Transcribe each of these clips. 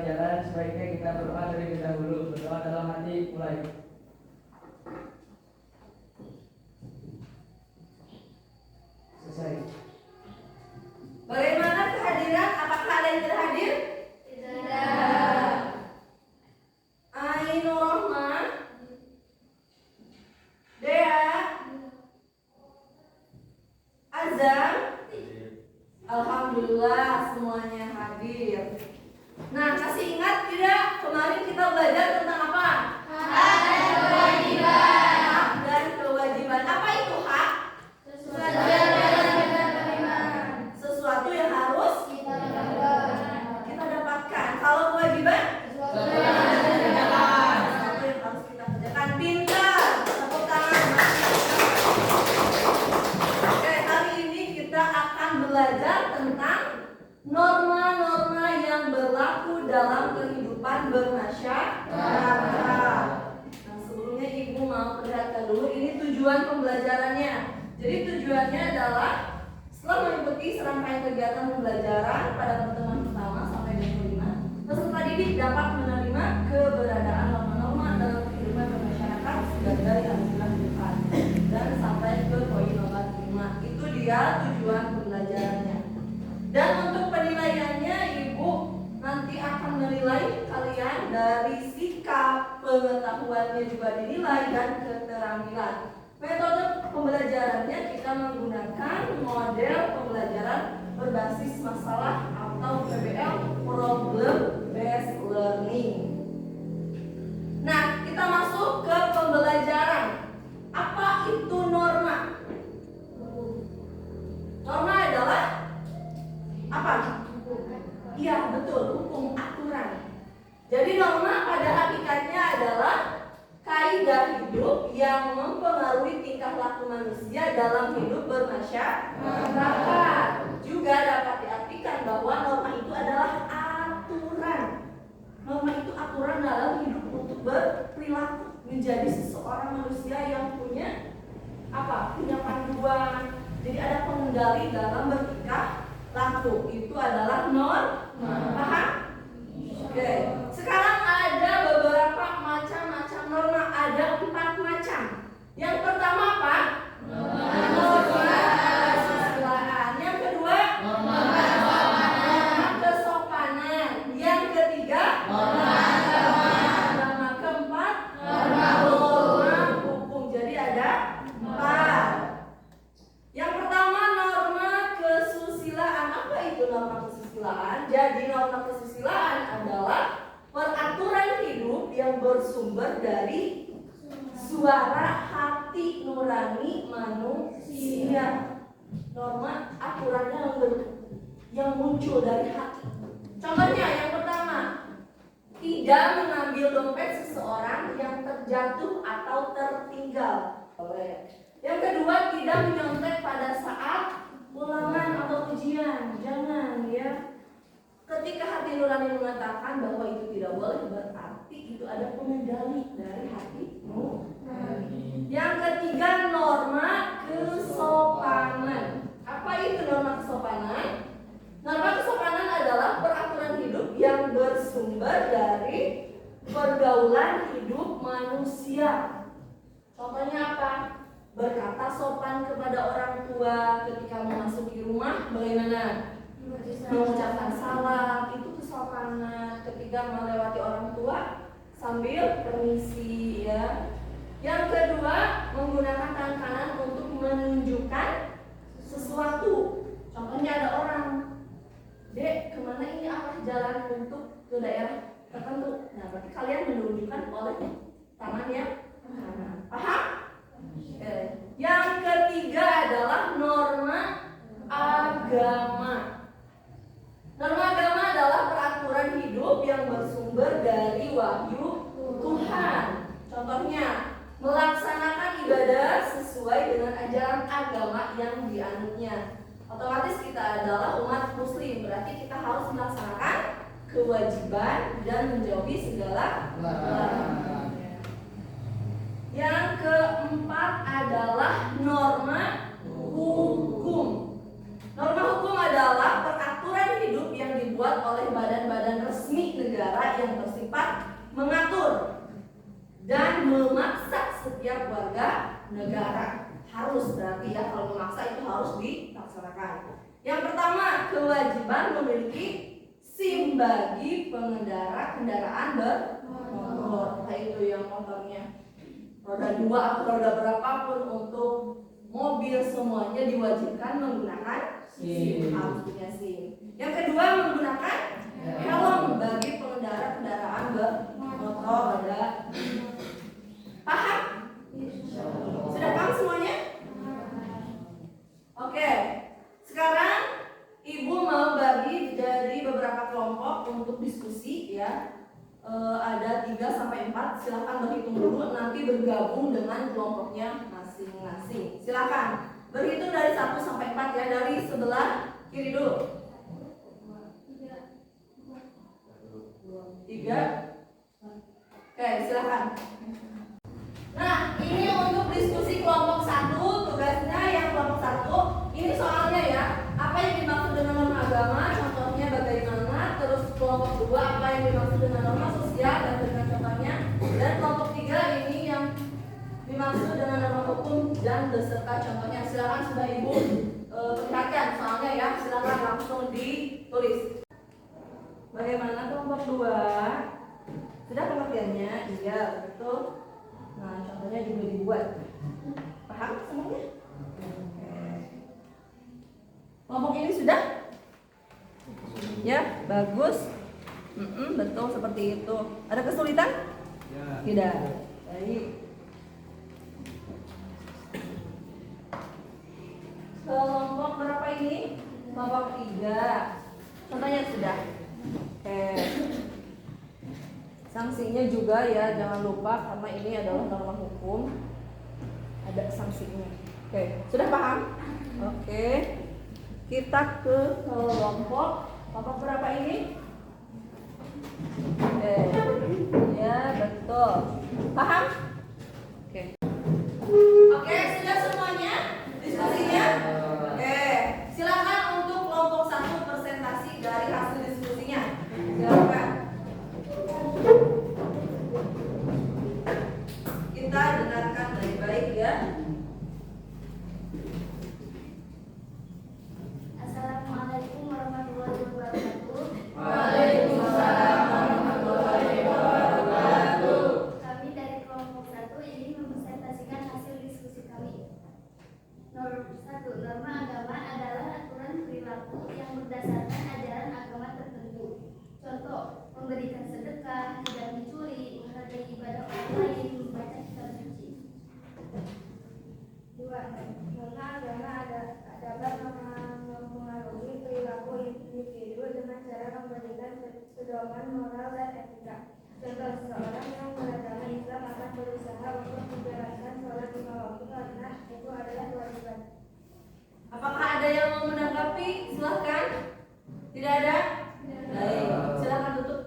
pembelajaran, sebaiknya kita berdoa terlebih dahulu. Berdoa dalam hati, mulai. Selesai. Bagaimana kehadiran? Apakah ada yang tidak hadir? Tidak. Ainur Rahman, Dea, Azam, alhamdulillah semuanya hadir. Nah, kasih ingat tidak kemarin kita belajar tentang apa? Hak dan kewajiban. Hak dan kewajiban. Apa itu hak? Sesuatu yang harus kita dapatkan. Kalau kewajiban? Sesuatu yang harus kita kerjakan. Pintar. Tepuk tangan. Oke, hari ini kita akan belajar tentang norma-norma yang berlaku dalam kehidupan bermasyarakat. Nah, sebelumnya Ibu mau perlihatkan dulu ini tujuan pembelajarannya. Jadi tujuannya adalah setelah mengikuti serangkaian kegiatan pembelajaran pada pertemuan pertama sampai dengan kelima, peserta didik dapat menerima keberadaan norma-norma dalam kehidupan bermasyarakat sebagai anugerah Tuhan dan sampai ke poin nomor 5. Itu dia tujuan pembelajarannya. Dan untuk penilaiannya Ibu nanti akan menilai kalian dari sikap, pengetahuannya juga dinilai, dan keterampilan. Metode pembelajarannya kita menggunakan model pembelajaran berbasis masalah atau PBL, Problem Based Learning. Nah, kita masuk ke pembelajaran. Apa itu norma? Norma adalah apa? Iya, betul, hukum, aturan. Jadi norma pada hakikatnya adalah kaidah hidup yang mempengaruhi tingkah laku manusia dalam hidup bermasyarakat. Juga dapat diartikan bahwa norma itu adalah aturan. Norma itu aturan dalam hidup untuk berperilaku menjadi seseorang manusia yang punya apa? Punya panduan. Jadi ada pengendali dalam bertingkah laku. Itu adalah norma. Paham? Oke. Sekarang ada beberapa macam-macam norma. Ada 4 macam. Yang pertama apa? Norma kesusilaan. Yang kedua? Norma kesopanan. Yang ketiga? Norma keempat? Norma hukum. Jadi ada 4. Yang pertama norma kesusilaan. Apa itu norma kesusilaan? Jadi norma kesusilaan adalah peraturan hidup yang bersumber dari suara hati nurani manusia. Norma aturannya yang muncul dari hati. Contohnya yang pertama, tidak mengambil dompet seseorang yang terjatuh atau tertinggal. Yang kedua, tidak menyontek pada saat ulangan atau ujian. Jangan ya. Ketika hati nurani mengatakan bahwa itu tidak boleh, berarti itu ada pengendali dari hatimu. Yang ketiga, norma kesopanan. Apa itu norma kesopanan? Norma kesopanan adalah peraturan hidup yang bersumber dari pergaulan hidup manusia. Contohnya apa? Berkata sopan kepada orang tua ketika memasuki rumah, bagaimana? Mengucapkan salam, itu kesopanan. Ketika melewati orang tua sambil permisi ya. Yang kedua, menggunakan tangan kanan untuk menunjukkan sesuatu. Contohnya ada orang, "Dek, kemana ini arah jalan untuk ke daerah tertentu?" Nah, berarti kalian menunjukkan oleh tangan yang kanan. Paham? Yang ketiga adalah norma agama. Norma agama adalah peraturan hidup yang bersumber dari wahyu Tuhan. Contohnya, melaksanakan ibadah sesuai dengan ajaran agama yang dianutnya. Otomatis kita adalah umat muslim, berarti kita harus melaksanakan kewajiban dan menjauhi segala larangan. Yang keempat adalah norma hukum. Norma hukum adalah peraturan hidup yang dibuat oleh badan-badan resmi negara memaksa setiap warga negara. Harus, berarti ya, kalau memaksa itu harus dilaksanakan. Yang pertama, kewajiban memiliki SIM bagi pengendara kendaraan bermotor. Kayak itu yang motornya roda 2 atau roda berapapun, untuk mobil semuanya diwajibkan menggunakan SIM. Harus punya SIM. Yang kedua, menggunakan helm bagi pengendara kendaraan bermotor. Paham? Sudah paham semuanya? Oke. Sekarang Ibu mau bagi dari beberapa kelompok untuk diskusi ya. Ada 3-4, silahkan berhitung dulu, nanti bergabung dengan kelompoknya masing-masing. Silahkan berhitung dari 1-4 ya, dari sebelah kiri dulu. 3. Oke, silahkan. Nah, ini untuk diskusi kelompok 1, tugasnya yang kelompok 1. Ini soalnya ya, apa yang dimaksud dengan norma agama, contohnya bagaimana. Terus kelompok 2, apa yang dimaksud dengan norma sosial dan dengan contohnya. Dan kelompok 3 ini yang dimaksud dengan norma hukum dan beserta contohnya. Silakan sudah Ibu perhatikan soalnya ya, silakan langsung ditulis. Bagaimana kelompok 2? Sudah pengertiannya? Iya, betul. Nah, contohnya juga dibuat. Paham semuanya? Kelompok ini sudah? Ya, bagus. Betul, seperti itu. Ada kesulitan? Ya. Tidak. Baik. Kelompok berapa ini? Kelompok 3. Contohnya sudah. Oke. Sanksinya juga ya, jangan lupa karena ini adalah norma hukum. Ada sanksinya. Oke, sudah paham? Oke. Kita ke kelompok berapa ini? Oke. Ya, betul. Paham? Oke. Oke, sudah semuanya diskusinya? Oke. Silakan untuk kelompok 1 presentasi dari hasil diskusinya. Silakan. Kita dengarkan baik-baik ya. Assalamualaikum warahmatullahi wabarakatuh. Waalaikumsalam warahmatullahi wabarakatuh. Kami dari kelompok 1 ingin mempresentasikan hasil diskusi kami. Norma 1. Norma agama adalah aturan perilaku yang berdasarkan ajaran agama tertentu. Contoh, memberikan sedekah, tidak mencuri, menghargai ibadah orang lain, membaca kitab suci. 2. Norma agama dapat mempengaruhi perilaku individu dengan cara memberikan pedoman moral dan etika. Contoh, seseorang yang beragama Islam akan berusaha untuk menjalankan sholat 5 waktu karena itu adalah kewajiban. Apakah ada yang mau menanggapi? Silahkan. Tidak ada? Baik, silakan tutup.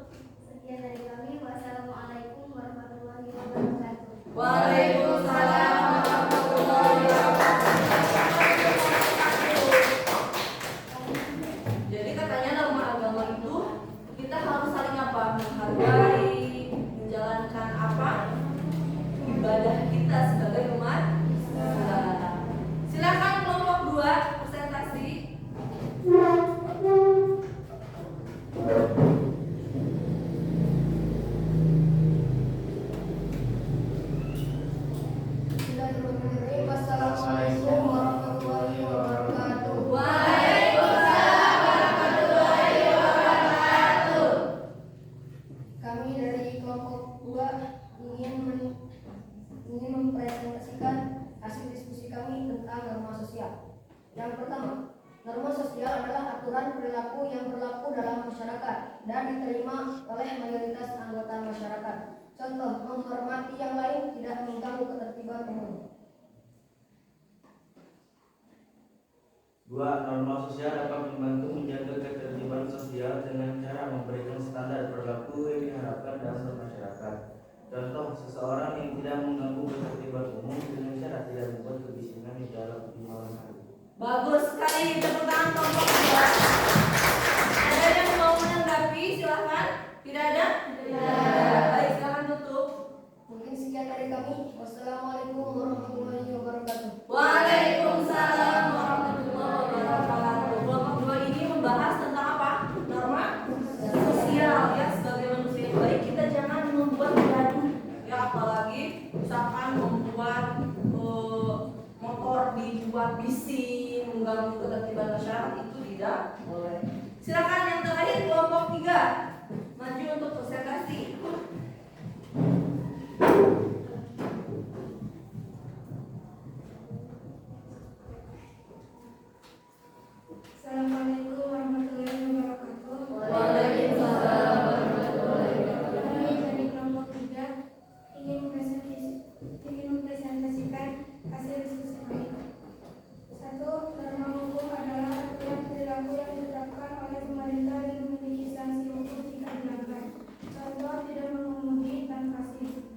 Sekian dari kami. Wassalamualaikum warahmatullahi wabarakatuh. Waalaikumsalam warahmatullahi wabarakatuh. Jadi katanya norma agama itu kita harus saling apa? Menghargai, menjalankan apa? Ibadah kita sebagai umat Islam. Silakan kelompok 2 presentasi. Bismillahirrahmanirrahim. Wassalamualaikum warahmatullahi wabarakatuh. Waalaikumsalam warahmatullahi wabarakatuh. Kami dari kelompok 2 ingin mempresentasikan hasil diskusi kami tentang norma sosial. Yang pertama, norma sosial adalah aturan perilaku yang berlaku dalam masyarakat dan diterima oleh mayoritas anggota masyarakat. Contoh, menghormati yang lain, tidak mengganggu ketertiban umum. 2. Norma sosial dapat membantu menjaga ketertiban sosial dengan cara memberikan standar perilaku yang diharapkan dalam masyarakat. Contoh, seseorang yang tidak mengganggu ketertiban umum dengan cara tidak membuat kebisingan di malam hari. Bagus sekali, tepuk tangan kelompok 2. Ada yang mau menanggapi? Silahkan. Tidak ada? Tidak. Baik, silakan tutup. Mungkin Sekian dari kami. Wassalamualaikum warahmatullahi wabarakatuh. Waalaikumsalam warahmatullahi wabarakatuh. Kelompok 2 ini membahas tentang apa? Norma sosial ya. Sebagai manusia yang baik kita jangan membuat gaduh ya, apalagi misalkan membuat motor dibuat bising mengganggu ketertiban masyarakat, itu tidak boleh. Silakan yang terakhir kelompok 3 maju untuk presentasi. Assalamualaikum warahmatullahi wabarakatuh. Waalaikumsalam warahmatullahi wabarakatuh. Kami dari kelompok 3 ingin mempresentasikan hasil diskusi kami. 1. Norma hukum adalah aturan perilaku yang ditetapkan oleh pemerintah dan memiliki sanksi hukum jika dilanggar. Contoh, tidak mengemudi tanpa SIM.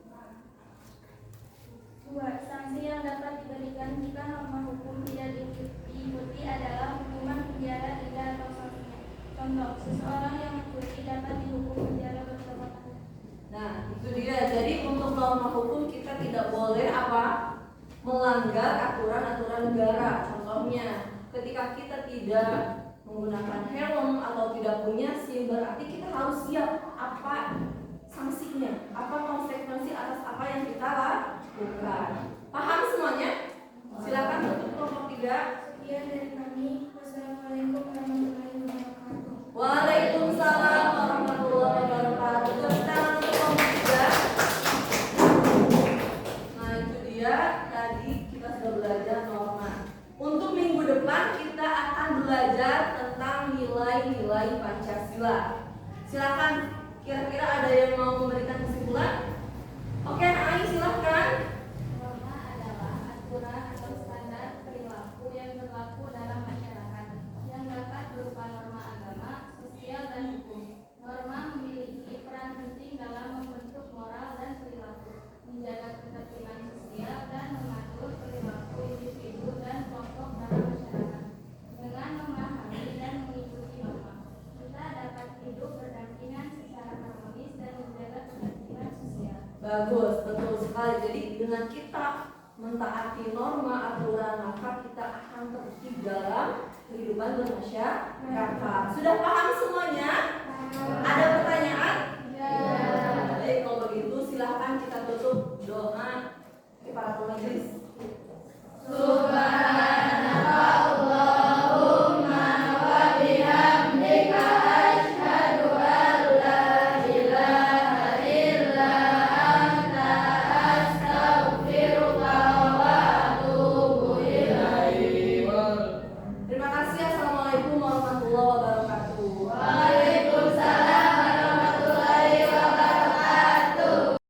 2. Sanksi yang dapat diberikan jika norma hukum tidak diikuti adalah hukuman penjara 3 atau sanksinya. Contoh, seseorang yang mencuri dapat dihukum penjara beberapa tahun. Nah, itu dia. Jadi untuk norma hukum kita tidak boleh apa? Melanggar aturan-aturan negara. Contohnya, ketika kita tidak menggunakan helm atau tidak punya SIM, berarti kita harus siap apa sanksinya, apa konsekuensi atas apa yang kita lakukan. Paham semuanya? Silakan untuk kelompok 3. Sekian dari kami. Wassalamualaikum warahmatullahi wabarakatuh. Waalaikumsalam warahmatullahi wabarakatuh. Tepuk tangan untuk kelompok 3. Nah, itu dia. Tadi kita sudah belajar norma. Untuk minggu depan kita akan belajar tentang nilai-nilai Pancasila. Silakan, kira-kira ada yang mau memberikan kesimpulan? Oke, Ai, silakan. Norma adalah aturan atau standar perilaku yang berlaku dalam masyarakat yang dapat berupa norma agama, sosial, dan hukum. Norma memiliki peran penting dalam membentuk moral dan perilaku, menjaga ketertiban sosial, dan mengatur perilaku individu dan kelompok dalam masyarakat. Dengan memahami dan mengikuti norma, kita dapat hidup berdampingan secara harmonis dan menjaga ketertiban sosial. Bagus, betul sekali. Jadi dengan kita mentaati norma aturan, maka kita akan tertib dalam kehidupan bermasyarakat. Sudah paham semuanya? Ada pertanyaan? Baik, kalau begitu silahkan kita tutup doa kifaratul majelis.